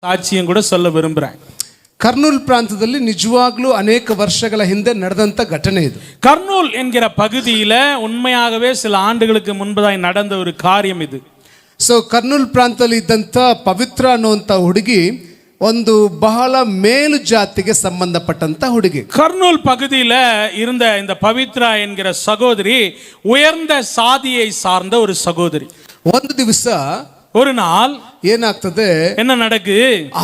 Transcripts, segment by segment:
ಸಾಕ್ಷಿಯನ್ನು ಕೂಡ சொல்ல விரும்புறேன். ಕರ್ನೂಲ್ ಪ್ರಾಂತದಲ್ಲಿ ನಿಜವಾಗ್ಲೂ ಅನೇಕ ವರ್ಷಗಳ ಹಿಂದೆ ನಡೆದಂತ ಘಟನೆ ಇದು. கர்னூல் என்கிற பகுதியில உண்மையாகவே சில ஆண்டுகளுக்கு முன்பதாய் நடந்த ஒரு காரியம் இது. ಸೊ ಕರ್ನೂಲ್ ಪ್ರಾಂತದಲ್ಲಿ ಇದ್ದಂತ ಪವಿತ್ರ ಅನ್ನುವಂತ ಹುಡುಗಿ ಒಂದು ಬಹಳ ಮೇಲು ಜಾತಿಗೆ ಸಂಬಂಧಪಟ್ಟಂತ ಹುಡುಗಿ. கர்னூல் பகுதியில இருந்த இந்த பவித்ரா என்கிற சகோதரி உயர்ந்த சாதியை சார்ந்த ஒரு சகோதரி. ಒಂದು ದಿವಸ ஒரு நாள் ಏನಾಗ್ತದೆ, என்ன நடக்கு,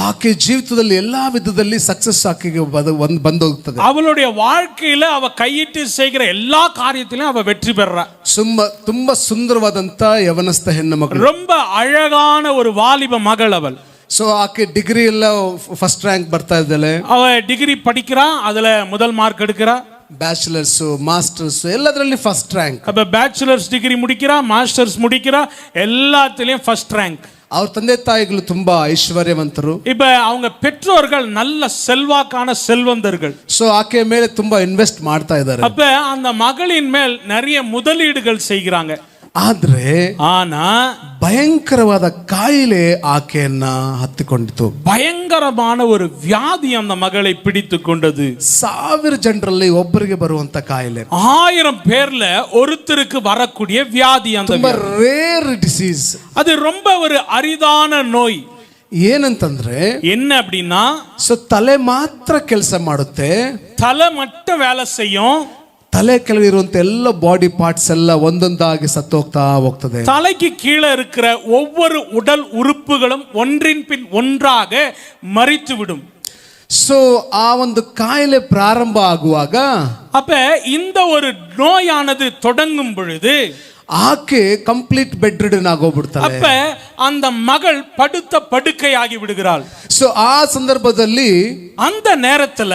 ಆಕೆ ಜೀವಿತದಲ್ಲಿ ಎಲ್ಲಾ ವಿಧದಲ್ಲಿ ಸಕ್ಸಸ್ ಆಕೆಗೆ ಬಂದೋಗ್ತದೆ. அவளுடைய வாழ்க்கையில அவ கையிட்டு செய்கிற எல்லா காரியத்திலும் அவ வெற்றி பெறறா. ತುಂಬಾ ಸುಂದರವಾದಂತ ಯವನಸ್ಥ ಹೆಣ್ಣು ಮಗಳು, ரொம்ப அழகான ஒரு வாலிப மகள் அவள். ಸೊ ಆಕೆ ಡಿಗ್ರಿ ಎಲ್ಲ ಫಸ್ಟ್ ರ್ಯಾಂಕ್ ಬರ್ತಾ ಇದ್ದಾಳೆ. அவ டிகிரி படிக்கிறா, அதுல முதல் மார்க் எடுக்கிறா. ಬ್ಯಾಚುಲರ್ಸ್ ಮಾಸ್ಟರ್ಸ್ ಎಲ್ಲದರಲ್ಲಿ ಫಸ್ಟ್ ರ್ಯಾಂಕ್. அப்ப பேச்சுலர்ஸ் டிகிரி முடிக்கிறா, மாஸ்டர்ஸ் முடிக்கிறா, எல்லாத்துலயும் ஃபர்ஸ்ட் ரேங்க். ಅವ್ರ ತಂದೆ ತಾಯಿಗಳು ತುಂಬಾ ಐಶ್ವರ್ಯವಂತರು. இப்ப அவங்க பெற்றோர்கள் நல்ல செல்வாக்கான செல்வந்தர்கள். ಸೊ ಆಕೆ ಮೇಲೆ ತುಂಬಾ ಇನ್ವೆಸ್ಟ್ ಮಾಡ್ತಾ ಇದ್ದಾರೆ. அப்ப அந்த மகளின் மேல் நிறைய முதலீடுகள் செய்கிறாங்க. ಆನಾ ಭಯಂಕರವಾದ ಕಾಯಿಲೆ ಆಕೆಯನ್ನ ಹತ್ತಿಕೊಂಡಿತು. பயங்கரமான ஒரு வியாதி அந்த மகளை பிடித்து கொண்டது. 1000 ಜನರಲ್ಲಿ ಒಬ್ಬರಿಗೆ ಬರುವಂತ ಕಾಯಿಲೆ, 1000 பேர்ல ஒருத்தருக்கு வரக்கூடிய வியாதி. அந்த ರೇರ್ ಡಿಸೀಸ್, அது ரொம்ப ஒரு அரிதான நோய். ಏನಂತಂದ್ರೆ என்ன அப்படின்னா, ಸೊ ತಲೆ ಮಾತ್ರ ಕೆಲಸ ಮಾಡುತ್ತೆ, தலை மட்டும் வேலை செய்யும். ತಲೆ ಕೆಳಗಿರುವಂತ ಎಲ್ಲ ಬಾಡಿ ಪಾರ್ಟ್ಸ್ ಎಲ್ಲ ಒಂದೊಂದಾಗಿ ಸತ್ತು ಹೋಗ್ತದೆ. தலைக்கு கீழே இருக்கிற ஒவ்வொரு உடல் உறுப்புகளும் ஒன்றின் பின் ஒன்றாக மரித்து விடும். ಸೊ ಆ ಒಂದು ಕಾಯಿಲೆ ಪ್ರಾರಂಭ ಆಗುವಾಗ, அப்ப இந்த ஒரு நோயானது தொடங்கும் பொழுது ಆಕೆ ಕಂಪ್ಲೀಟ್ ಬೆಡ್ ರಿಡನ್ ಆಗೋಗ್ಬಿಡ್ತಾಳೆ. அப்ப அந்த மகள் படுத்த படுக்கையாகி விடுகிறாள். ಸೊ ಆ ಸಂದರ್ಭದಲ್ಲಿ அந்த நேரத்துல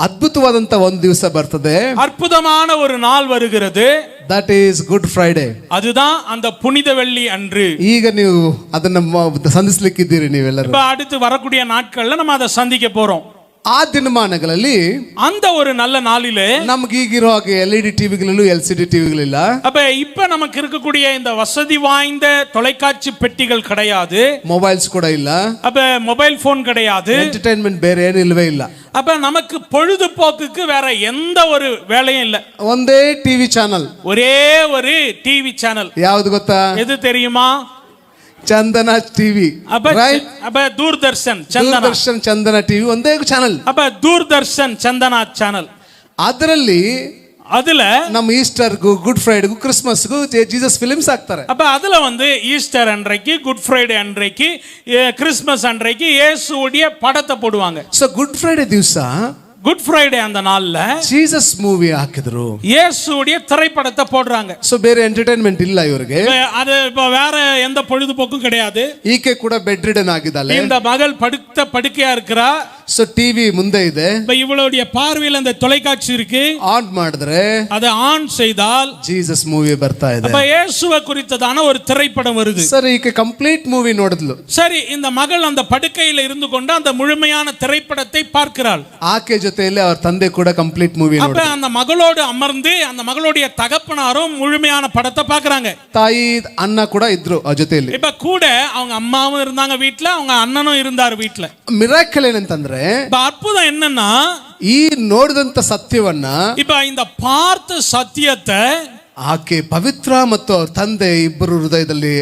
ಅದ್ಭುತವಾದಂತ ಒಂದು ದಿವಸ ಬರ್ತದೆ, அற்புதமான ஒரு நாள் வருகிறது. That is good Friday. அதுதான் அந்த புனித வெள்ளி அன்று. ಈಗ ನೀವು ಅದನ್ನ ಸಂಧಿಸ್ಲಿಕ್ಕಿದ್ದೀರಿ ನೀವೆಲ್ಲರೂ. இப்ப அடுத்து வரக்கூடிய நாட்கள்ல நம்ம அதை சந்திக்க போறோம். ಆ ದಿನಮಾನಗಳಲ್ಲಿ அந்த ஒரு நல்ல நாளிலே ನಮ್ಗೆ ಈಗಿರೋ ಹಾಗೆ LED ಟಿವಿಗಳು LCD ಟಿವಿಗಳಿಲ್ಲ. அப்ப இப்ப நமக்கு இருக்கக்கூடிய இந்த வசதி வாய்ந்த தொலைக்காட்சி பெட்டிகள் கிடையாது, ಮೊಬೈಲ್ಸ್ ಕೂಡ ಇಲ್ಲ, அப்ப மொபைல் போன் கிடையாது, ಎಂಟರ್ಟೈನ್ಮೆಂಟ್ ಬೇರೆ ಏನು ಇಲ್ವೇ ಇಲ್ಲ. அப்ப நமக்கு பொழுதுபோக்குக்கு வேற எந்த ஒரு வேலையும் இல்ல. ಒಂದೇ ಟಿವಿ ಚಾನಲ್, ஒரே ஒரு டிவி சேனல். ಯಾವುದು ಗೊತ್ತಾ? எது தெரியுமா? ಚಂದನ ಟಿವಿ. அப்ப தூர்தர்ஷன் ಚಂದನ ಟಿವಿ ಒಂದೇ ಚಾನಲ್. அப்ப தூர்தர்ஷன் ಚಂದನ ಚಾನಲ್. ಅದರಲ್ಲಿ அதுல நம்ம ஈஸ்டர்ಗೂ ಗುಡ್ ಫ್ರೈಡೆಗೂ ಕ್ರಿಸ್ಮಸ್ಗೂ ಜೀಸಸ್ ಫಿಲ್ಮ್ಸ್ ಹಾಕ್ತಾರೆ. அப்ப அதுல வந்து ஈஸ்டர் அன்றைக்கு, குட் ஃப்ரைடே அன்றைக்கு, கிறிஸ்மஸ் அன்றைக்கு இயேசுவுடைய படத்தை போடுவாங்க. ಸೊ ಗುಡ್ ಫ್ರೈಡೆ ದಿವಸ, குட் ஃப்ரைடே அந்த நாள்ல ಜೀಸಸ್ ಮೂವಿ ಹಾಕಿದ್ರು, இயேசுவுடைய திரைப்படத்தை போடுறாங்க. ಸೊ ಬೇರೆ ಎಂಟರ್ಟೈನ್ಮೆಂಟ್ ಇಲ್ಲ ಇವರಿಗೆ. அது இப்ப வேற எந்த பொழுதுபோக்கும் கிடையாது. ಈಕೆ ಕೂಡ ಬೆಡ್ ರಿಡನ್ ಆಗಿದ್ದಾಳೆ. இந்த மகள் படுத்த படுக்கையா இருக்கிறா. ಸೊ ಟಿವಿ ಮುಂದೆ ಇದೆ. இப்ப இவளுடைய பார்வையில் அந்த தொலைக்காட்சி இருக்கு. ಆನ್ ಮಾಡಿದ್ರೆ, அதை ஆன் செய்தால் ಜೀಸಸ್ ಮೂವಿ ಬರ್ತಾ ಇದೆ. அப்ப இயேசுவை குறித்ததான ஒரு திரைப்படம் வருது. ಸರಿ, ಈಕೆ ಕಂಪ್ಲೀಟ್ ಮೂವಿ ನೋಡಿದ್ಲು. சரி, இந்த மகள் அந்த படுக்கையில் இருந்து கொண்டு அந்த முழுமையான திரைப்படத்தை பார்க்கிறாள். ಆಕೆ ಜೊತೆಯಲ್ಲಿ ಅವರ ತಂದೆ ಕೂಡ ಕಂಪ್ಲೀಟ್ ಮೂವಿ அப்ப அந்த மகளோடு அமர்ந்து அந்த மகளுடைய தகப்பனாரும் முழுமையான படத்தை பார்க்கறாங்க. ತಾಯಿ ಅಣ್ಣ ಕೂಡ ಇದ್ರು ಆ ಜೊತೆಯಲ್ಲಿ. இப்ப கூட அவங்க அம்மாவும் இருந்தாங்க வீட்ல, அவங்க அண்ணனும் இருந்தார் வீட்ல. ಮಿರಾಕಲ್ ಏನಂತಂದ್ರೆ, அற்புதம் என்னன்னா, ಈ ನೋಡಿದಂತ ಸತ್ಯವನ್ನ, இப்ப இந்த பார்த்த சத்தியத்தை ಆಕೆ ಪವಿತ್ರ ಮತ್ತು ಅವ್ರ ತಂದೆ ಇಬ್ಬರು ಹೃದಯದಲ್ಲಿ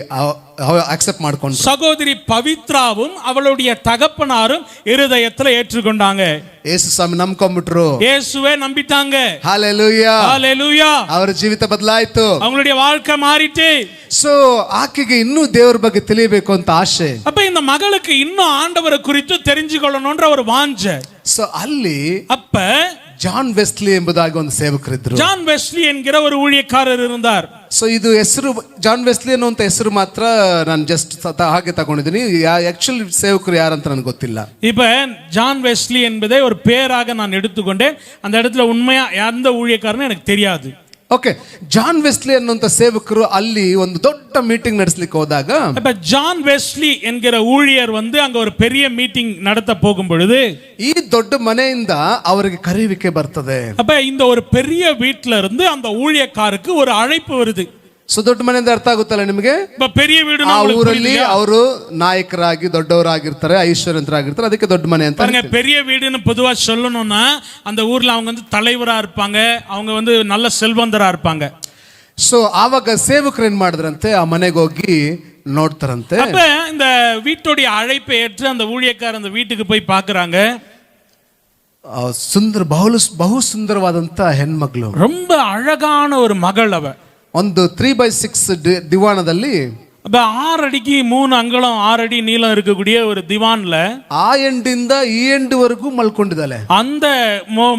அக்செப்ட் ಮಾಡ್ಕೊಂಡು, சகோதரி பவித்ராவும் அவளுடைய தகப்பனாரும் இருதயத்துல ஏற்றுக்கொண்டாங்க. ಯೇಸು ಸ್ವಾಮಿ ನಂಬ್ಕೊಂಡ್ಬಿಟ್ರು, இயேசுவே நம்பிட்டாங்க. ஹalleluya, ஹalleluya. ಅವರ ಜೀವಿತ ಬದಲಾಯಿತು, அவங்களுடைய வாழ்க்கை மாறிட்டு. ಸೊ ಆಕೆಗೆ ಇನ್ನೂ ದೇವರ ಬಗ್ಗೆ ತಿಳಿಯಬೇಕು ಅಂತ ಆಸೆ. அப்ப இந்த மகளுக்கு இன்னும் ஆண்டவரை குறித்து தெரிஞ்சுக்கொள்ளணும்ன்ற ஒரு வாஞ்சை. ಸೊ ಅಲ್ಲಿ அப்ப ಜಾನ್ ವೆಸ್ಲಿ ಎಂಬುದಾಗಿ ಒಂದು ಸೇವಕರಿದ್ರು. ஜான் வெஸ்லி என்கிற ஒரு ஊழியக்காரர் இருந்தார். ಸೊ ಇದು ಹೆಸರು ಜಾನ್ ವೆಸ್ಲಿ ಅನ್ನುವಂತ ಹೆಸರು ಮಾತ್ರ ನಾನು ಜಸ್ಟ್ ಹಾಗೆ ತಗೊಂಡಿದ್ದೀನಿ. ಆಕ್ಚುಲಿ ಸೇವಕರು ಯಾರಂತ ನನಗೆ ಗೊತ್ತಿಲ್ಲ. இப்ப ஜான் வெஸ்லி என்பதை ஒரு பேராக நான் எடுத்துக்கொண்டேன். அந்த இடத்துல உண்மையா எந்த ஊழியக்காரன்னு எனக்கு தெரியாது. ಓಕೆ, ಜಾನ್ ವೆಸ್ಲಿ ಅನ್ನುವಂತ ಸೇವಕರು ಅಲ್ಲಿ ಒಂದು ದೊಡ್ಡ ಮೀಟಿಂಗ್ ನಡೆಸಲಿಕ್ಕೆ ಹೋದಾಗ, இப்ப ஜான் வெஸ்லி என்கிற ஊழியர் வந்து அங்க ஒரு பெரிய மீட்டிங் நடத்த போகும் பொழுது ಈ ದೊಡ್ಡ ಮನೆಯಿಂದ ಅವರಿಗೆ ಕರೆಯುವಿಕೆ ಬರ್ತದೆ. அப்ப இந்த ஒரு பெரிய வீட்ல இருந்து அந்த ஊழியக்காருக்கு ஒரு அழைப்பு வருது. ಸೊ ದೊಡ್ಡ ಮನೆ ಅಂದ್ರೆ ಅರ್ಥ ಆಗುತ್ತಲ್ಲ ನಿಮಗೆ? இப்ப பெரிய வீடு ಆ ಊರಲ್ಲಿ ಅವರು ನಾಯಕರಾಗಿ ದೊಡ್ಡವರಾಗಿರ್ತಾರೆ, ಐಶ್ವರ್ಯವಂತರಾಗಿರ್ತಾರೆ, ಅದಕ್ಕೆ ದೊಡ್ಡ ಮನೆ ಅಂತ. பாருங்க, பெரிய வீடுன்னு பொதுவா சொல்லணும்னா அந்த ஊர்ல அவங்க வந்து தலைவரா இருப்பாங்க, அவங்க வந்து நல்ல செல்வந்தரா இருப்பாங்க. ಸೊ ಆವಾಗ ಸೇವಕರು ಏನ್ ಮಾಡಿದ್ರಂತೆ, ಆ ಮನೆಗೆ ಹೋಗಿ ನೋಡ್ತಾರಂತೆ. அப்ப இந்த வீட்டுடைய அழைப்பை ஏற்று அந்த ஊழியக்காரர் அந்த வீட்டுக்கு போய் பார்க்கறாங்க. ಸುಂದರ ಬಹು ಸುಂದರವಾದಂತ ಹೆಣ್ಮಗಳು, ரொம்ப அழகான ஒரு மகள் அவ. ಒಂದು 3/6 ದಿವಾನದಲ್ಲಿ, அப்ப 6 அடிக்கு 3 அங்குலம் 6 அடி நீளம் இருக்கக்கூடிய ஒரு திவான்ல ಆ ಎಂಡಿಂದ ಈ ಎಂಡ್ವರೆಗೂ ಮಲ್ಕೊಂಡಿದ್ದಾಳೆ. அந்த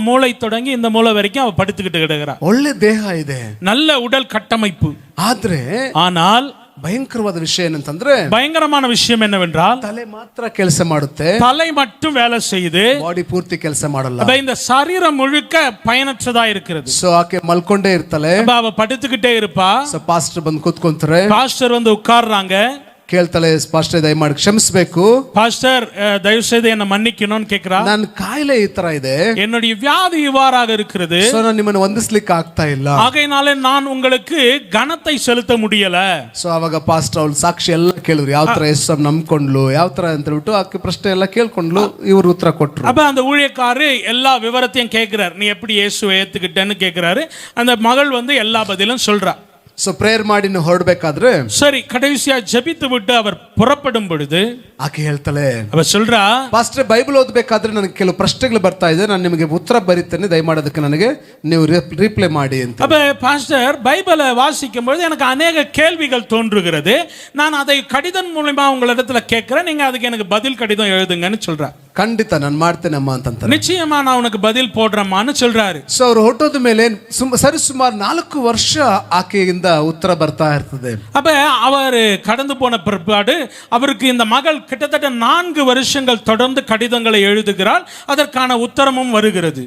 மூளை தொடங்கி இந்த மூளை வரைக்கும் அவ படுத்துக்கிட்டு கிடக்குறா. ಒಳ್ಳೆ ದೇಹ ಇದೆ, நல்ல உடல் கட்டமைப்பு. ಆದ್ರೆ ஆனால் ಭಯಂಕರವಾದ ವಿಷಯ ಏನಂತಂದ್ರೆ, பயங்கரமான விஷயம் என்னவென்றால் ತಲೆ ಮಾತ್ರ ಕೆಲಸ ಮಾಡುತ್ತೆ, தலை மட்டும் வேலை செய்யுது, ಬಾಡಿ ಪೂರ್ತಿ ಕೆಲಸ ಮಾಡಲ್ಲ. அப்ப இந்த சரீரம் முழுக்க பயனற்றதா இருக்கிறது. ಸೊ ಆಕೆ ಮಲ್ಕೊಂಡೇ ಇರ್ತಾಳೆ. அப்ப அவ படுத்துக்கிட்டே இருப்பா. ಸೊ ಪಾಸ್ಟರ್ ಬಂದು ಕೂತ್ಕೊಂತಾರೆ, பாஸ்டர் வந்து உட்கார்றாங்க. ಕೇಳ್ತಾಳೆ, ಪಾಸ್ಟರ್ ದಯಮಾಡಿ ಕ್ಷಮಿಸಬೇಕು, பாஸ்டர் தயவு செய்து என்ன மன்னிக்கணும்னு கேக்குறா. ನನ್ನ ಕಾಯಿಲೆ ಈ ತರ ಇದೆ, என்னுடைய வியாதி இவ்வாறாக இருக்கிறது, ಸೊ ನಾನು ನಿಮ್ಮನ್ನು ವಂದಿಸ್ಲಿಕ್ಕೆ ಆಗ್ತಾ ಇಲ್ಲ, ஆகையினாலே நான் உங்களுக்கு கனத்தை செலுத்த முடியல. ಸೊ ಅವಾಗ ಪಾಸ್ಟರ್ ಅವ್ಳು ಸಾಕ್ಷಿ ಎಲ್ಲ ಕೇಳಿದ್ರು, ಯಾವ ತರ ಯೇಸು ನಂಬ್ಕೊಂಡ್ಲು, ಯಾವ ತರ ಅಂತ ಹೇಳ್ಬಿಟ್ಟು ಆಕೆ ಪ್ರಶ್ನೆ ಎಲ್ಲ ಕೇಳ್ಕೊಂಡ್ಲು, ಇವ್ರು ಉತ್ತರ ಕೊಟ್ರು. அப்ப அந்த ஊழியக்காரரு எல்லா விவரத்தையும் கேட்கிறார், நீ எப்படி இயேசுவை ஏத்துக்கிட்டேன்னு கேட்கிறாரு. அந்த மகள் வந்து எல்லா பதிலும் சொல்றா. ಸೊ ಪ್ರೇಯರ್ ಮಾಡಿ ನೀವು ಹೊರಡ್ಬೇಕಾದ್ರೆ, சரி, கடைசியா ஜெபித்து விட்டு அவர் புறப்படும் பொழுது ಆಕೆ ಹೇಳ್ತಾಳೆ, அவ சொல்றா, ಪಾಸ್ಟರ್ ಬೈಬಲ್ ಓದಬೇಕಾದ್ರೆ ನನಗೆ ಕೆಲವು ಪ್ರಶ್ನೆಗಳು ಬರ್ತಾ ಇದೆ, ನಾನು ನಿಮಗೆ ಉತ್ತರ ಬರೀತೇನೆ, ದಯಮಾಡಿ ಅದಕ್ಕೆ ನನಗೆ ನೀವು ರಿಪ್ಲೈ ಮಾಡಿ ಅಂತ. அப்ப பாஸ்டர் பைபிளை வாசிக்கும் பொழுது எனக்கு அநேக கேள்விகள் தோன்றுகிறது, நான் அதை கடிதம் மூலமா உங்களிடத்துல கேட்கிறேன், நீங்க அதுக்கு எனக்கு பதில் கடிதம் எழுதுங்கன்னு சொல்றா. ಖಂಡಿತ ನಾನು ಮಾಡ್ತೇನಮ್ಮ ಅಂತಂತಾರೆ. நிச்சயமா நான் உனக்கு பதில் போடுறேம்மான்னு சொல்றாரு. ಸೊ ಅವ್ರು ಹೊರಟೋದ ಮೇಲೆ ಸರಿಸುಮಾರು 4 ವರ್ಷ ಆಕೆಯಿಂದ ಉತ್ತರ ಬರ್ತಾ ಇರ್ತದೆ. அப்ப அவர் கடந்து போன பிற்பாடு அவருக்கு இந்த மகள் கிட்டத்தட்ட 4 வருஷங்கள் தொடர்ந்து கடிதங்களை எழுதுகிறாள், அதற்கான உத்தரமும் வருகிறது.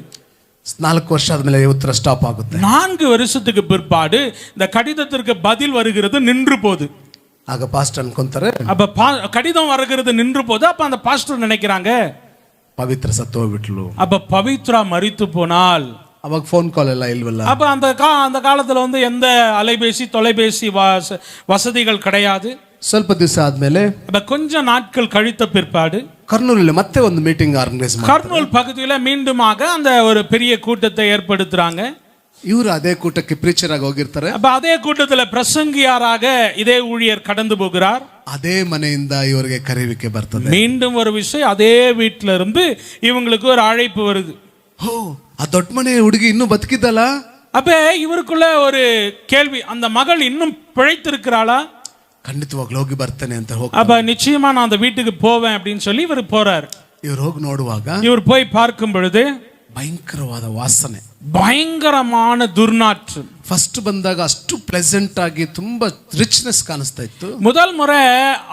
4 ವರ್ಷ ಆದ್ಮೇಲೆ ಉತ್ತರ ಸ್ಟಾಪ್ ಆಗುತ್ತೆ. 4 வருஷத்துக்கு பிற்பாடு இந்த கடிதத்திற்கு பதில் வருகிறது, நின்று போகுது. ಆಗ ಪಾಸ್ಟರ್ ಅನ್ಕೊಂತಾರೆ, அப்ப கடிதம் வருகிறது நின்று போகுது. அப்ப அந்த பாஸ்டர் நினைக்கிறாங்க, ಪವಿತ್ರ ಸತ್ತು ಹೋಗ್ಬಿಟ್ಲು, அப்ப பவித்ரா மரித்து போனால். ಅವಾಗ ಫೋನ್ ಕಾಲ್ ಎಲ್ಲ ಇಲ್ವಲ್ಲ. அப்ப அந்த காலத்துல வந்து எந்த அலைபேசி தொலைபேசி வசதிகள் கிடையாது. ಸ್ವಲ್ಪ ದಿವಸ ಆದ್ಮೇಲೆ, அப்ப கொஞ்ச நாட்கள் கழித்த பிற்பாடு ಕರ್ನೂಲಲ್ಲಿ ಮತ್ತೆ ಒಂದು ಮೀಟಿಂಗ್ ಆರ್ಗನೈಸ್ ಮಾಡಿ, கர்னூல் பகுதியில மீண்டுமாக அந்த ஒரு பெரிய கூட்டத்தை ஏற்படுத்துறாங்க. ಇವರು ಅದೇ ಕೂಟಕ್ಕೆ ಪ್ರೀಚರ್ ಆಗಿ ಹೋಗಿರ್ತಾರೆ. அப்ப அதே கூட்டத்துல பிரசங்கியாராக இதே ஊழியர் கடந்து போகிறார். ಅದೇ ಮನೆಯಿಂದ ಇವರಿಗೆ ಕರೆಯುವಿಕೆ ಬರ್ತದೆ. மீண்டும் ஒரு விஷயம், அதே வீட்டுல இருந்து இவங்களுக்கு ஒரு அழைப்பு வருது. ಓ, ಆ ದೊಡ್ಡ ಮನೆ ಹುಡುಗಿ ಇನ್ನೂ ಬದುಕಿದ್ದಲ್ಲ. அப்ப இவருக்குள்ள ஒரு கேள்வி, அந்த மகள் இன்னும் பிழைத்திருக்கிறாளா? ಖಂಡಿತವಾಗ್ಲೂ ಹೋಗಿ ಬರ್ತೇನೆ ಅಂತ ಹೋಗಿ, அப்ப நிச்சயமா நான் அந்த வீட்டுக்கு போவேன் அப்படின்னு சொல்லி இவர் போறார். ಇವ್ರು ಹೋಗಿ ನೋಡುವಾಗ இவர் போய் பார்க்கும் பொழுது ಭಯಂಕರವಾದ ವಾಸನೆ, பயங்கரமான துர்நாற்றம். ಫಸ್ಟ್ ಬಂದಾಗ ಅಷ್ಟು ಪ್ಲೆಸೆಂಟ್ ಆಗಿ ತುಂಬಾ ರಿಚ್ನೆಸ್ ಕಾಣಿಸ್ತಾ ಇತ್ತು. முதல் முறை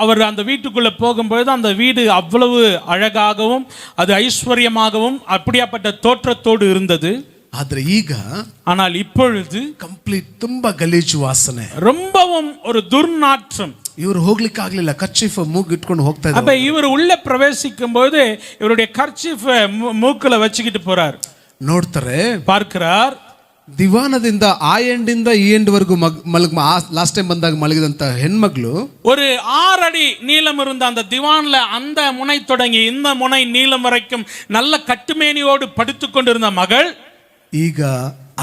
அவர் அந்த வீட்டுக்குள்ள போகும்பொழுது அந்த வீடு அவ்வளவு அழகாகவும் அது ஐஸ்வர்யமாகவும் அப்படியாப்பட்ட தோற்றத்தோடு இருந்தது. ಆದ್ರೆ ಈಗ, ஆனால் இப்பொழுது ಕಂಪ್ಲೀಟ್ ತುಂಬಾ ಗಲೀಜು ವಾಸನೆ, ரொம்பவும் ஒரு துர்நாற்றம். ಇವರು ಹೋಗ್ಲಿಕ್ಕೆ ಆಗ್ಲಿಲ್ಲ, ಕರ್ಚೀಫ್ ಮೂಗ್ ಇಟ್ಕೊಂಡು ಹೋಗ್ತಾ அப்ப ಇದ್ದಾರೆ. இவர் உள்ள பிரவேசிக்கும் போது இவருடைய கர்ச்சீஃப் மூக்குல வச்சுக்கிட்டு போறார். ನೋಡ್ತಾರೆ, பார்க்கிறார், ದಿವಾನದಿಂದ ಆ ಎಂಡಿಂದ ಈ ಎಂಡ್ ವರೆಗೂ ಲಾಸ್ಟ್ ಟೈಮ್ ಬಂದಾಗ ಮಲಗಿದಂತ ಹೆಣ್ಮಗಳು, ஒரு 6 அடி நீளம் இருந்த அந்த திவான்ல அந்த முனை தொடங்கி இந்த முனை நீளம் வரைக்கும் நல்ல கட்டுமேனியோடு படுத்துக் கொண்டிருந்த மகள் ಈಗ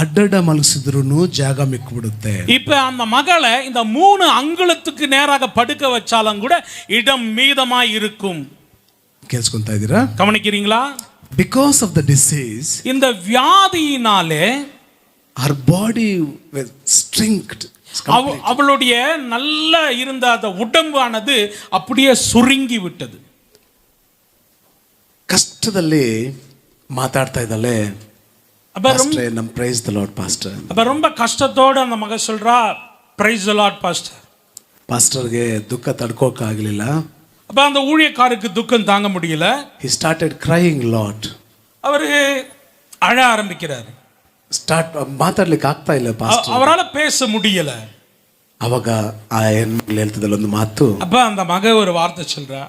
ಅಡ್ಡಡ್ಡ ಮಲಗಿಸಿದ್ರು ಜಾಗ ಮಿಕ್ಕಿಬಿಡುತ್ತೆ. இப்ப அந்த மகளை இந்த 3 அங்குலத்துக்கு நேராக படுக்க வச்சாலும் கூட இடம் மீதமாய் இருக்கும். ಕೇಳಿಸ್ಕೊಂತಾ ಇದ್ದೀರಾ? கவனிக்கிறீங்களா? ಬಿಕಾಸ್ ಆಫ್ ದ ಡಿಸೀಸ್, இந்த வியாதியினாலே her body was strengthened. அவளுடைய நல்ல இருந்த அந்த உடம்பானது அப்படியே சுருங்கி விட்டது. ಕಷ್ಟದಲ್ಲಿ ಮಾತಾಡ್ತಾ ಇದ್ದಾಳೆ. ನಮ್ಮ ಪ್ರೈಸ್ ದ ಲಾರ್ಡ್ ಪಾಸ್ಟರ್. அப்ப ரொம்ப கஷ்டத்தோட அந்த மக சொல்றா, பிரைஸ் தி லார்ட் பாஸ்டர். ಪಾಸ್ಟರ್ಗೆ ದುಃಖ ತಡ್ಕೋಕ ಆಗಲಿಲ್ಲ. அப்ப அந்த ஊழியக்காரருக்கு துக்கம் தாங்க முடியல. he started crying lot. அவரு அழ ஆரம்பிக்கிறார். ಮಾತಾಡ್ಲಿಕ್ಕೆ ಆಗ್ತಾ ಇಲ್ಲ ಪಾಸ್ಟರ್, அவரால பேச முடியல. ಅವಾಗ ಆ ಹೆಣ್ಮಗಳು ಹೇಳ್ತಿದ್ದಲ್ಲ ಒಂದು ಮಾತು. அப்ப அந்த மக ஒரு வார்த்தை சொல்றா,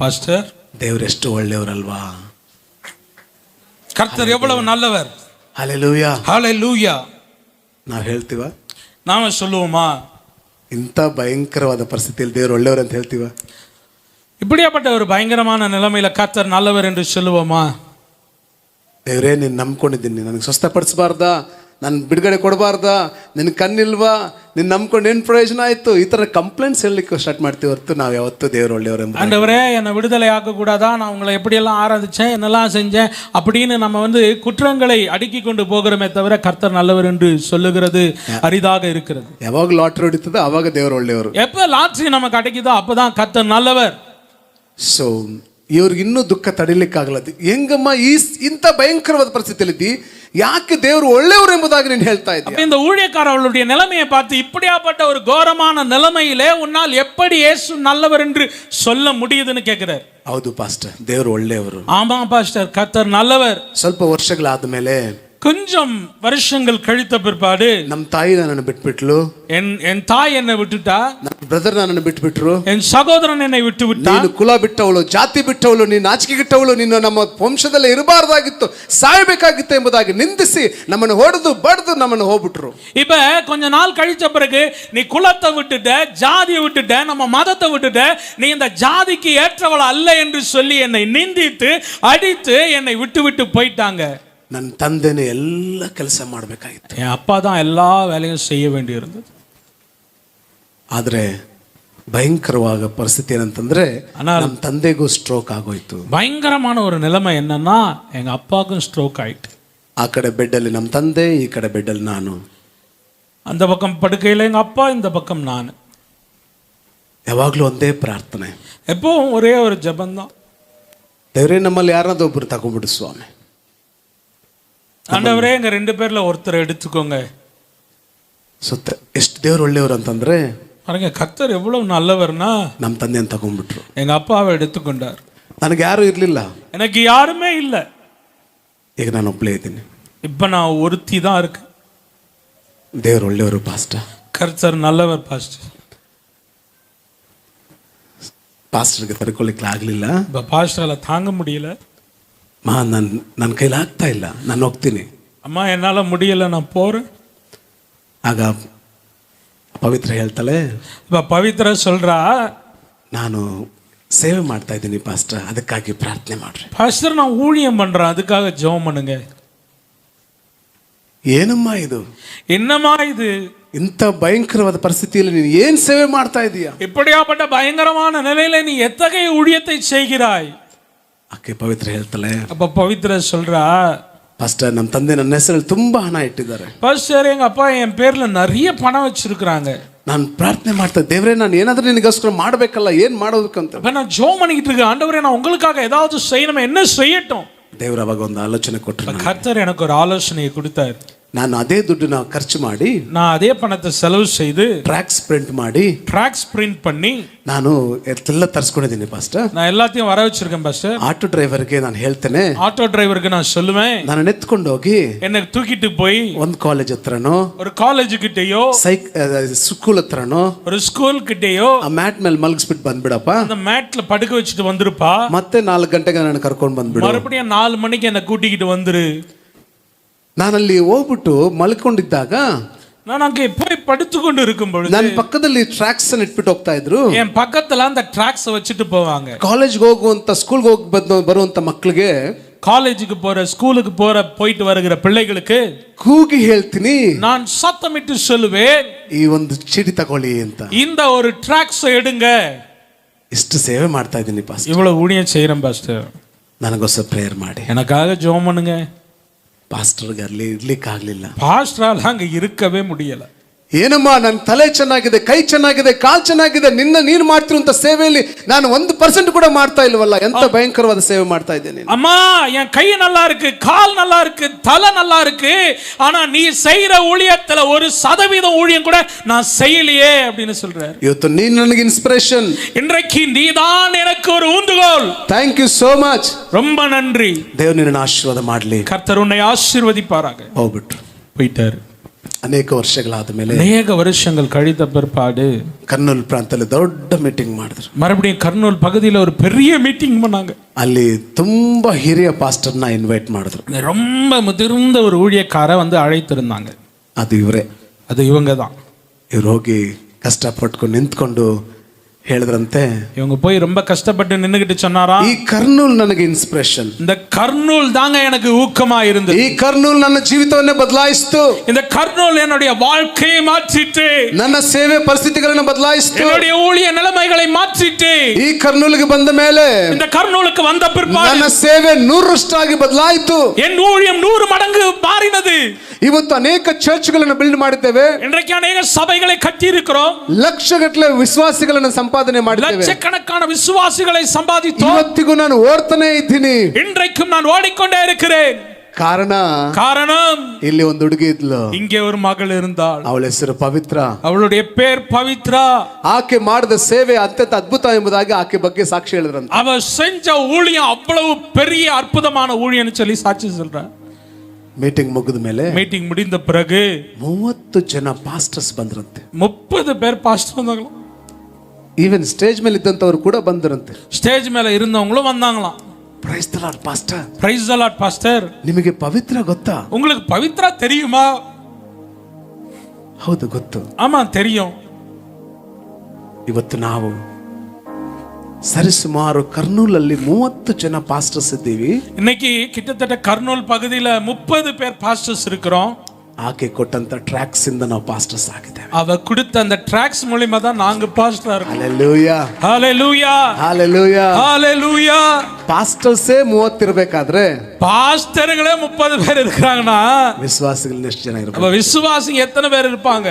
பாஸ்டர் ದೇವರೆಷ್ಟು ಒಳ್ಳೆಯವರಲ್ವಾ, கர்த்தர் எவ்வளவு நல்லவர். ஹalleluya ஹalleluya. ನಾವು ಹೇಳ್ತೀವ, நாம சொல்லுவோமா? ಇಂಥ ಭಯಂಕರವಾದ ಪರಿಸ್ಥಿತಿಯಲ್ಲಿ ದೇವರು ಒಳ್ಳೆಯವರು ಅಂತ ಹೇಳ್ತೀವ? இப்படியாப்பட்ட ஒரு பயங்கரமான நிலைமையில கர்த்தர் நல்லவர் என்று சொல்லுவோமா? ದೇವರೇ ನೀನು ನಂಬ್ಕೊಂಡಿದ್ದೀನಿ, ನನಗೆ ಸ್ವಸ್ಥಪಡಿಸಬಾರ್ದಾ, ನಾನು ಬಿಡುಗಡೆ ಕೊಡಬಾರ್ದಾ, ನಿನ್ನ ಕಣ್ಣಿಲ್ವಾ, ನೀನು ನಂಬ್ಕೊಂಡು ಏನು ಪ್ರಯೋಜನ ಆಯಿತು, ಈ ಥರ ಕಂಪ್ಲೇಂಟ್ಸ್ ಹೇಳಲಿಕ್ಕೆ ಸ್ಟಾರ್ಟ್ ಮಾಡ್ತೀವಿ ಹೊರತು ನಾವು ಯಾವತ್ತೂ ದೇವರು ಒಳ್ಳೆಯವರು ಎಂಬ. ஆண்டவரே என்னை விடுதலை ஆக்கக்கூடாதா, நான் உங்களை எப்படியெல்லாம் ஆராதிச்சேன், என்னெல்லாம் செஞ்சேன் அப்படின்னு நம்ம குற்றங்களை அடுக்கி கொண்டு போகிறோமே தவிர கர்த்தர் நல்லவர் என்று சொல்லுகிறது அரிதாக இருக்கிறது. ಯಾವಾಗ ಲಾಟ್ರಿ ಹೊಡಿತದೋ ಆವಾಗ ದೇವರು ಒಳ್ಳೆಯವರು. எப்போ லாட்ரி நமக்கு கிடைக்குதோ அப்பதான் கர்த்தர் நல்லவர். ಸೊ ಇವ್ರಿಗೆ ಇನ್ನೂ ದುಃಖ ತಡಿಲಿಕ್ಕಾಗಲ್ಲ. ಹೆಂಗಮ್ಮ ಇಂಥ ಭಯಂಕರವಾದ ಪರಿಸ್ಥಿತಿಯಲ್ಲಿ ಯಾಕೆ ದೇವರು ಒಳ್ಳೆಯವರು ಎಂಬುದಾಗಿ ನೀನು ಹೇಳ್ತಾ ಇದ್ದೀಯ? இந்த ஊழியக்காரர் அவளுடைய நிலைமையை பார்த்து இப்படியாப்பட்ட ஒரு கோரமான நிலைமையிலே உன்னால் எப்படி இயேசு நல்லவர் என்று சொல்ல முடியுதுன்னு கேட்கிறார். ಹೌದು ಪಾಸ್ಟರ್, ದೇವರು ಒಳ್ಳೆಯವರು. ஆமா பாஸ்டர், கர்த்தர் நல்லவர். ಸ್ವಲ್ಪ ವರ್ಷಗಳಾದ ಮೇಲೆ, கொஞ்சம் வருஷங்கள் கழித்த பிற்பாடு, ನಮ್ಮ ತಾಯಿ ನನ್ನನ್ನು ಬಿಟ್ಬಿಟ್ಲು, என் தாய் என்னை விட்டுட்டா, ನನ್ನ ಬ್ರದರ್ ನನ್ನನ್ನು ಬಿಟ್ಬಿಟ್ರು, என் சகோதரன் என்னை விட்டு விட்டான், ನೀನು ಕುಲ ಬಿಟ್ಟವಳು, ಜಾತಿ ಬಿಟ್ಟವಳು, ನೀನು ನಾಚಿಕೆಗಿಟ್ಟವಳು, ನೀನು ನಮ್ಮ ವಂಶದಲ್ಲೇ ಇರಬಾರ್ದಾಗಿತ್ತು, ಸಾಯಬೇಕಾಗಿತ್ತು ಎಂಬುದಾಗಿ ನಿಂದಿಸಿ ನಮ್ಮನ್ನು ಹೊಡೆದು ಬಡ್ದು ನಮ್ಮನ್ನು ಹೋಗ್ಬಿಟ್ರು. இப்ப கொஞ்ச நாள் கழிச்ச பிறகு நீ குலத்தை விட்டுட்ட, ஜாதியை விட்டுட்ட, நம்ம மதத்தை விட்டுட்ட, நீ இந்த ஜாதிக்கு ஏற்றவள் அல்ல என்று சொல்லி என்னை நிந்தித்து அடித்து என்னை விட்டு விட்டு போயிட்டாங்க. ನನ್ನ ತಂದೆನೇ ಎಲ್ಲ ಕೆಲಸ ಮಾಡಬೇಕಾಗಿತ್ತು, என் அப்பா தான் எல்லா வேலையும் செய்ய வேண்டி இருந்தது. ಆದರೆ ಭಯಂಕರವಾದ ಪರಿಸ್ಥಿತಿ ಏನಂತಂದ್ರೆ ನಮ್ಮ ತಂದೆಗೂ ಸ್ಟ್ರೋಕ್ ಆಗೋಯ್ತು. பயங்கரமான ஒரு நிலைமை என்னன்னா எங்க அப்பாவுக்கும் ஸ்ட்ரோக் ஆயிட்டு. ಆ ಕಡೆ ಬೆಡ್ಡಲ್ಲಿ ನಮ್ಮ ತಂದೆ, ಈ ಕಡೆ ಬೆಡ್ಡಲ್ಲಿ ನಾನು. அந்த பக்கம் படுக்கையில் எங்க அப்பா, இந்த பக்கம் நான். ಯಾವಾಗಲೂ ಒಂದೇ ಪ್ರಾರ್ಥನೆ, எப்பவும் ஒரே ஒரு ஜெபம்தான். ದೇವರೇ ನಮ್ಮಲ್ಲಿ ಯಾರನ್ನಾದ್ರೂ ಒಬ್ಬರು ತಗೊಂಡ್ಬಿಡು ಸ್ವಾಮಿ. ஆண்டவரே எங்க 2 பேர்ல ஒருத்தரை எடுத்துக்கோங்க. ಸುತ್ತ ಎಷ್ಟು ದೇವ್ರು ಒಳ್ಳೆಯವರು ಅಂತಂದ್ರೆ பாருங்க, கர்த்தர் எவ்வளவு நல்லவர்னா ನಮ್ಮ ತಂದೆಯನ್ನು ತಗೊಂಡ್ಬಿಟ್ರು. எங்க அப்பாவை எடுத்துக்கொண்டார். ನನಗೆ ಯಾರು ಇರಲಿಲ್ಲ, எனக்கு யாருமே இல்லை. ಈಗ ನಾನು ಒಬ್ಬಳೇ ಇದ್ದೀನಿ. இப்ப நான் ஒருத்தி தான் இருக்கு. ದೇವ್ರು ಒಳ್ಳೆಯವರು ಪಾಸ್ಟರ್. கர்த்தர் நல்லவர் பாஸ்டர். ಪಾಸ್ಟರ್ಗೆ ತಡ್ಕೊಳ್ಳಿಕ್ಕೆ ಆಗಲಿಲ್ಲ, இப்போ பாஸ்டரால தாங்க முடியல. ನನ್ನ ಕೈಲಿ ಆಗ್ತಾ ಇಲ್ಲ, ನಾನು ಹೋಗ್ತೀನಿ. அம்மா என்னால முடியல, நான் போறேன். ಆಗ ಪವಿತ್ರ ಹೇಳ್ತಾಳೆ, இப்போ பவித்ரா சொல்றா, ನಾನು ಸೇವೆ ಮಾಡ್ತಾ ಇದ್ದೀನಿ ಪಾಸ್ಟರ್, ಅದಕ್ಕಾಗಿ ಪ್ರಾರ್ಥನೆ ಮಾಡ್ರಿ. பாஸ்டர் நான் ஊழியம் பண்றேன், அதுக்காக ஜெபம் பண்ணுங்க. ಏನಮ್ಮ ಇದು, என்னம்மா இது, ಇಂಥ ಭಯಂಕರವಾದ ಪರಿಸ್ಥಿತಿಯಲ್ಲಿ ನೀನು ಏನು ಸೇವೆ ಮಾಡ್ತಾ ಇದೀಯಾ? இப்படியாப்பட்ட பயங்கரமான நிலையில நீ எத்தகைய ஊழியத்தை செய்கிறாய்? ಆಕೆ ಪವಿತ್ರ ಹೇಳ್ತಾಳೆ, அப்ப பவித்ரா சொல்றா, ಪಾಸ್ಟರ್ ನಮ್ಮ ತಂದೆ ನನ್ನ ಹೆಸರಲ್ಲಿ ತುಂಬಾ ಹಣ ಇಟ್ಟಿದ್ದಾರೆ, பாஸ்டர் எங்க அப்பா என் பேர்ல நிறைய பணம் வச்சிருக்காங்க. ನಾನು ಪ್ರಾರ್ಥನೆ ಮಾಡ್ತಾ, ದೇವರೇ ನಾನು ಏನಾದ್ರೂ ನಿನಗೋಸ್ಕರ ಮಾಡಬೇಕಲ್ಲ, ಏನು ಮಾಡೋದಕ್ಕಂತ அப்ப நான் ஜெபம் பண்ணிக்கிட்டு இருக்கேன். ஆண்டவரே நான் உங்களுக்காக ஏதாவது செய்யணும், என்ன செய்யட்டும்? ದೇವರು ಅವಾಗ ಒಂದು ಆಲೋಚನೆ ಕೊಟ್ಟರು. கர்த்தர் எனக்கு ஒரு ஆலோசனையை கொடுத்தார். ನಾನು ಅದೇ ದುಡ್ಡನ್ನ ಖರ್ಚು ಮಾಡಿ, நான் அதே பணத்தை செலவு செய்து ಟ್ರ್ಯಾಕ್ಸ್ ಪ್ರಿಂಟ್ ಮಾಡಿ, ட்ராக்ஸ் பிரிண்ட் பண்ணி ನಾನು ಎಲ್ಲ ತರಿಸ್ಕೊಂಡಿದ್ದೀನಿ ಪಾಸ್ಟರ್. நான் எல்லாத்தையும் வர வச்சிருக்கேன் பாஸ்டர். ಆಟೋ ಡ್ರೈವರ್ಗೆ ನಾನು ಹೇಳ್ತೇನೆ, ஆட்டோ டிரைவருக்கு நான் சொல்லுவேன், ನಾನು ಎತ್ಕೊಂಡು ಹೋಗಿ என்னை தூக்கிட்டு போய் ಒಂದು ಕಾಲೇಜ್ ಹತ್ರನೋ, ஒரு காலேஜ் கிட்டேயோ, ಸ್ಕೂಲ್ ಹತ್ರನೋ, ஒரு ஸ்கூல் கிட்டேயோ ಆ ಮ್ಯಾಟ್ ಮೇಲೆ ಮಲಗಿಸ್ಬಿಟ್ಟು ಬಂದ್ಬಿಡಪ್ಪ, அந்த மேட்ல படுக்க வச்சுட்டு வந்துருப்பா, ಮತ್ತೆ 4 ಗಂಟೆಗೆ ನಾನು ಕರ್ಕೊಂಡು ಬಂದ್ಬಿಡು, மறுபடியும் 4 மணிக்கு என்னை கூட்டிக்கிட்டு வந்துரு. ನಾನಲ್ಲಿ ಹೋಗ್ಬಿಟ್ಟು ಮಲ್ಕೊಂಡಿದ್ದಾಗ நான் அங்கே போய் படுத்து கொண்டு இருக்கும் பொழுது ನನ್ನ ಪಕ್ಕದಲ್ಲಿ ಟ್ರ್ಯಾಕ್ಸ್ ಅನ್ನು ಇಟ್ಬಿಟ್ಟು ಹೋಗ್ತಾ ಇದ್ರು. என் பக்கத்துல அந்த ட்ராக்ஸ் வச்சுட்டு போவாங்க. ಕಾಲೇಜ್ಗೆ ಹೋಗುವಂತ, ಸ್ಕೂಲ್ಗೆ ಹೋಗಿ ಬರುವಂತ ಮಕ್ಕಳಿಗೆ, காலேஜுக்கு போற, ஸ்கூலுக்கு போயிட்டு வருகிற பிள்ளைகளுக்கு ಕೂಗಿ ಹೇಳ್ತೀನಿ, நான் சத்தமிட்டு சொல்லுவேன், ಈ ಒಂದು ಚೀಟಿ ತಗೊಳ್ಳಿ ಅಂತ. இந்த ஒரு ட்ராக்ஸ் எடுங்க. ಇಷ್ಟು ಸೇವೆ ಮಾಡ್ತಾ ಇದ್ದೀನಿ ಪಾಸ್ಟರ್, இவ்வளவு ஊழியம் செய்யறேன் பாஸ்டர், ನನಗೋಸ್ಕರ ಪ್ರೇಯರ್ ಮಾಡಿ. எனக்காக ஜெபம் பண்ணுங்க. ಪಾಸ್ಟರ್ಗೆ ಅಲ್ಲಿ ಇರ್ಲಿಕ್ಕೆ ಆಗ್ಲಿಲ್ಲ, பாஸ்டரால அங்க இருக்கவே முடியல. ಏನಮ್ಮ ನನ್ನ ತಲೆ ಚೆನ್ನಾಗಿದೆ, ಕೈ ಚೆನ್ನಾಗಿದೆ, ಕಾಲ್ ಚೆನ್ನಾಗಿದೆ, ನೀನು ಮಾಡ್ತಿರುವಂತ ಸೇವೆಯಲ್ಲಿ ನಾನು 1% ಕೂಡ ಮಾಡ್ತಾ ಇಲ್ವಲ್ಲ, ಎಂತ ಭಯಂಕರವಾದ ಸೇವೆ ಮಾಡ್ತಾ ಇದ್ದೇನೆ. அம்மா என் கை நல்லா இருக்கு, கால் நல்லா இருக்கு, தலை நல்லா இருக்கு, ஆனா நீ செய்யற ஊழியத்துல 1% ஊழியம் கூட நான் செய்யலையே அப்படின்னு சொல்றாரு. ಇವತ್ತು ನೀನು ನನಗೆ ಇನ್ಸ್ಪಿರೇಷನ್, இன்றைக்கு நீதான் எனக்கு ஒரு ஊந்துகோல். Thank you so much. ரொம்ப நன்றி. ದೇವರು ನಿನ್ನ ಆಶೀರ್ವಾದ ಮಾಡಲಿ. கர்த்தர் உன்னை ஆசீர்வதிப்பாராக. ಹೋಗ್ಬಿಟ್ರು, போயிட்டாரு. ಅನೇಕ ವರ್ಷಗಳಾದ ಮೇಲೆ, ಅನೇಕ ವರ್ಷங்கள் கழித்த பிற்பாடு ಕರ್ನೂಲ್ ಪ್ರಾಂತದಲ್ಲಿ ದೊಡ್ಡ ಮೀಟಿಂಗ್ ಮಾಡಿದ್ರು. மறுபடியும் கர்னூல் பகுதியில் ஒரு பெரிய மீட்டிங் பண்ணாங்க. ಅಲ್ಲಿ ತುಂಬಾ ಹಿರಿಯ ಪಾಸ್ಟರ್ನ ಇನ್ವೈಟ್ ಮಾಡಿದ್ರು. ரொம்ப முதிர்ந்த ஒரு ஊழியக்கார வந்து அழைத்திருந்தாங்க. ಅದು ಇವರೇ, அது இவங்க தான். ಇವ್ರು ಹೋಗಿ ಕಷ್ಟಪಟ್ಕೊಂಡು ನಿಂತ್ಕೊಂಡು ಹೇಳಿದ್ರಂತೆ, இவங்க போய் ரொம்ப கஷ்டப்பட்டு நின்னுகிட்டு சொன்னாரா, ಈ ಕರ್ನೂಲ್ ನನಗೆ ಇನ್ಸ್ಪಿರೇಷನ್, இந்த கர்னூல் தாங்க எனக்கு ஊக்கமா இருந்தது, ಈ ಕರ್ನೂಲ್ ನನ್ನ ಜೀವಿತವನ್ನೇ ಬದಲಾಯಿಸ್ತು, இந்த கர்னூல் என்னுடைய வாழ்க்கையை மாற்றிட்டு, ನನ್ನ ಸೇವೆ ಪರಿಸ್ಥಿತಿಗಳನ್ನು ಬದಲಾಯಿಸ್ತು, என்னுடைய ஊழிய நிலைமைகளை மாற்றிட்டு, ಈ ಕರ್ನೂಲ್ಗೆ ಬಂದ ಮೇಲೆ இந்த கர்னூலுக்கு வந்த பிற்பாடு ನನ್ನ ಸೇವೆ 100ರಷ್ಟಾಗಿ ಬದಲಾಯಿತು, என் ஊழியம் 100 மடங்கு மாறினது. ಇವತ್ತು ಅನೇಕ ಚರ್ಚ್ಗಳನ್ನು ಬಿಲ್ಡ್ ಮಾಡಿದ್ದೇವೆ, இன்றைக்கு அநேக சபைகளை கட்டி இருக்கிறோம், ಲಕ್ಷಗಟ್ಟಲೆ ವಿಶ್ವಾಸಿಗಳನ್ನು ಸಂಪಾದನೆ ಮಾಡಿದ್ದೇವೆ, லட்சக்கணக்கான விசுவாசிகளை சம்பாதித்தோம். ಇವತ್ತಿಗೂ ನಾನು ಓಡ್ತಾನೆ ಇದ್ದೀನಿ. இன்றைக்கும் நான் ஓடிக்கொண்டே இருக்கிறேன். காரணம் ಇಲ್ಲಿ ಒಂದು ಹುಡುಗಿ ಇದ್ಲು, இங்கே ஒரு மகள் இருந்தாள், ಅವಳ ಹೆಸರು ಪವಿತ್ರ, அவளுடைய பேர் பவித்ரா. ಆಕೆ ಮಾಡಿದ ಸೇವೆ ಅತ್ಯಂತ ಅದ್ಭುತ ಎಂಬುದಾಗಿ ಆಕೆ ಬಗ್ಗೆ ಸಾಕ್ಷಿ ಹೇಳಿದ್ರಂತೆ. அவ செஞ்ச ஊழியம் அவ்வளவு பெரிய அற்புதமான ஊழியம்னு சொல்லி சாட்சி சொல்றான். ಮೀಟಿಂಗ್ ಮುಗಿದ ಮೇಲೆ, மீட்டிங் முடிந்த பிறகு 30 ಜನ ಪಾಸ್ಟರ್ಸ್ ಬಂದ್ರಂತೆ. 30 பேர் பாஸ்டர் வந்தாங்களாம். ಈವನ್ ಸ್ಟೇಜ್ ಮೇಲೆ ಇದ್ದಂತವ್ರು ಕೂಡ ಬಂದ್ರಂತೆ. ஸ்டேஜ் மேல இருந்தவங்களும் வந்தாங்களாம். Praise the lord pastor, praise the lord pastor, ನಿಮಗೆ ಪವಿತ್ರ ಗೊತ್ತಾ? உங்களுக்கு பவித்ரா தெரியுமா? ಹೌದು ಗೊತ್ತು. ஆமா தெரியும். ಇವತ್ತು ನಾವು ಸರಿಸುಮಾರು ಕರ್ನೂಲಲ್ಲಿ 30 ಜನ ಪಾಸ್ಟರ್ಸ್ ಇದ್ದೀವಿ. இன்னைக்கு கிட்டத்தட்ட கர்னூல் பகுதியில 30 பேர் பாஸ்டர்ஸ் இருக்கிறோம். ಆಕೆ ಕೊಟ್ಟಂತ ಟ್ರ್ಯಾಕ್ಸ್ ಇಂದ ನಾವು ಪಾಸ್ಟರ್ಸ್ ಆಗಿದ್ದೇವೆ. அவ கொடுத்த அந்த ட்ராக்ஸ் மூலமா தான் நாங்க பாஸ்டரா இருக்கோம். ಹalleluya, ஹalleluya, ಹalleluya, ஹalleluya. ಪಾಸ್ಟರ್ಸೇ 30 ಇರಬೇಕಾದ್ರೆ பாஸ்டர்களே 30 பேர் இருக்காங்கன்னா ವಿಶ್ವಾಸಿಗಳು ಎಷ್ಟು ಜನ ಇರಬೇಕು? அப்ப விசுவாசிங்க எத்தனை பேர் இருப்பாங்க?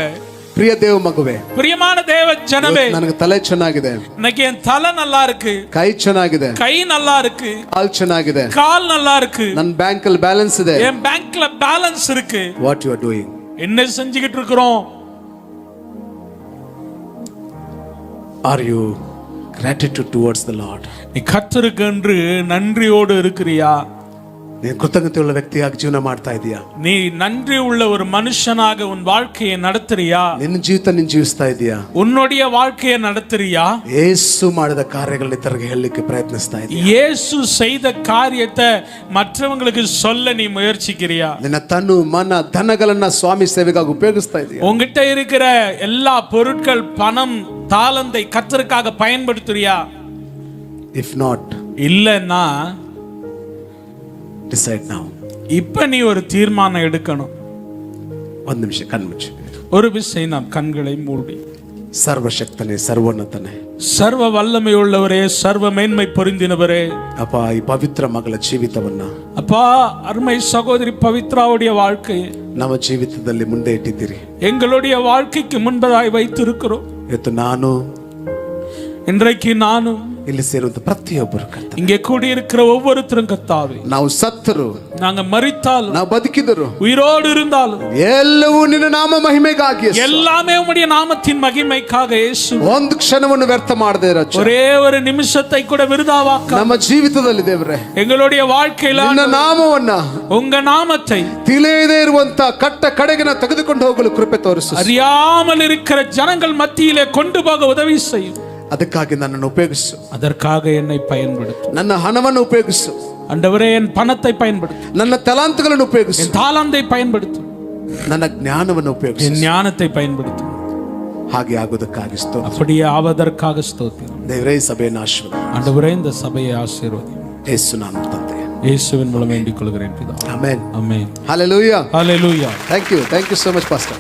ಪ್ರಿಯ ದೇವ ಮಗುವೆ, பிரியமான தேவ ஜனமே, ನನಗೆ ತಲೆ ಚೆನ್ನಾಗಿದೆ, இன்னைக்கு என் தலை நல்லா இருக்கு, ಕೈ ಚೆನ್ನಾಗಿದೆ, கை நல்லா இருக்கு, ಕಾಲ್ ಚೆನ್ನಾಗಿದೆ, கால் நல்லா இருக்கு, ನನ್ನ ಬ್ಯಾಂಕ್ ಅಲ್ಲಿ ಬ್ಯಾಲೆನ್ಸ್ ಇದೆ. என் பேங்க்ல பேலன்ஸ் இருக்கு. What you are doing? என்ன செஞ்சுக்கிட்டு இருக்கிறோம்? Are you gratitude towards the lord? நீ கர்த்தருக்கு என்று நன்றியோடு இருக்கிறியா? ನೀನು ಕೃತಜ್ಞತೆಯುಳ್ಳ ವ್ಯಕ್ತಿಯಾಗಿ ಜೀವನ ಮಾಡ್ತಾ ಇದೀಯಾ? நீ நன்றி உள்ள ஒரு மனுஷனாக உன் வாழ்க்கையை நடத்துறியா? ನಿನ್ನ ಜೀವಿತ ನೀನು ಜೀವಿಸ್ತಾ ಇದೀಯಾ? உன்னுடைய வாழ்க்கையை நடத்துறியா? ಯೇಸು ಮಾಡಿದ ಕಾರ್ಯಗಳನ್ನ ಇತರರಿಗೆ ಹೇಳಲಿಕ್ಕೆ ಪ್ರಯತ್ನಿಸ್ತಾ ಇದೀಯಾ? இயேசு செய்த காரியத்தை மற்றவங்களுக்கு சொல்ல நீ முயற்சிக்கிறியா? ನಿನ್ನ ತನು ಮನ ಧನಗಳನ್ನ ಸ್ವಾಮಿ ಸೇವೆಗಾಗಿ ಉಪಯೋಗಿಸ್ತಾ ಇದೀಯಾ? உன்கிட்ட இருக்கிற எல்லா பொருட்கள், பணம், தாளந்தை கர்த்தருக்காக பயன்படுத்துறியா? ಇಫ್ ನಾಟ್, இல்லன்னா ಡಿಸೈಡ್ ನೌ. இப்ப நீ ஒரு தீர்மானம் எடுக்கணும். ಒಂದು ನಿಮಿಷ ಕಣ್ಮುಚ್ಚಿ. ஒரு விஷயம், நாம் கண்களை மூடி. ಸರ್ವಶಕ್ತನೇ, ಸರ್ವೋನ್ನತನೇ, சர்வ வல்லமை உள்ளவரே, சர்வ மேன்மை பொருந்தினவரே, ಅಪ್ಪ ಈ ಪವಿತ್ರ ಮಗಳ ಜೀವಿತವನ್ನ, அப்பா அருமை சகோதரி பவித்ராவுடைய வாழ்க்கையை ನಮ್ಮ ಜೀವಿತದಲ್ಲಿ ಮುಂದೆ ಇಟ್ಟಿದ್ದೀರಿ. எங்களுடைய வாழ்க்கைக்கு முன்பதாய் வைத்திருக்கிறோம். ಇವತ್ತು ನಾನು, இன்றைக்கு நானும், ಇಲ್ಲಿ ಸೇರುವಂತ ಪ್ರತಿಯೊಬ್ಬರು ಕರ್ತನೇ, இங்கே கூடியிருக்கிற ஒவ்வொருத்தரும் கர்த்தாவே, ನಾವು ಸತ್ತರು, நாங்க மரித்தாலும், ನಾವು ಬದುಕಿದರು, உயிரோடு இருந்தாலும், ಎಲ್ಲವೂ ನಿನ್ನ ನಾಮ ಮಹಿಮೆಗಾಗಿ, எல்லாமே உம்முடைய நாமத்தின் மகிமைக்காக. இயேசு, ಒಂದು ಕ್ಷಣವನ್ನು ವ್ಯರ್ಥ ಮಾಡದೆ ಇರೋ, ஒரே ஒரு நிமிஷத்தை கூட விருதாவாக்க ನಮ್ಮ ಜೀವಿತದಲ್ಲಿ ದೇವರೇ, எங்களுடைய வாழ்க்கையில ನಿನ್ನ ನಾಮವನ್ನ, உங்க நாமத்தை ತಿಳಿಯದೇ ಇರುವಂತ ಕಟ್ಟ ಕಡೆಗೆ ನಾವು ತೆಗೆದುಕೊಂಡು ಹೋಗಲು ಕೃಪೆ ತೋರಿಸು. அறியாமல் இருக்கிற ஜனங்கள் மத்தியிலே கொண்டு போக உதவி செய்யும். ಅದಕ್ಕಾಗಿ ನನ್ನನ್ನು ಉಪಯೋಗಿಸು, அதற்காக என்னை பயன்படுத்து. ನನ್ನ ಹಣವನ್ನು ಉಪಯೋಗಿಸು, ஆண்டவரே என் பணத்தை பயன்படுத்து, ನನ್ನ ತಲಾಂತಗಳನ್ನು ಉಪಯೋಗಿಸು, என் தாளந்தை பயன்படுத்து, ನನ್ನ ಜ್ಞಾನವನ್ನು ಉಪಯೋಗಿಸು. என் ஞானத்தை பயன்படுத்து. ಹಾಗೆ ಆಗೋದಕ್ಕಾಗಿ ಸ್ತೋತ್ರ. அப்படியே ஆவதற்காக ஸ்தோத்திரம். ದೇವರೇ ಈ ಸಭೆಯನ್ನು ಆಶೀರ್ವಾದ. ஆண்டவரே இந்த சபையை ஆசீர்வதியும். ಯೇಸು ನಾಮ ತಂದೆ, இயேசுவின் மூலம் வேண்டிக் கொள்கிறேன் பிதா. Amen. Amen. Hallelujah. Hallelujah. Thank you so much pastor.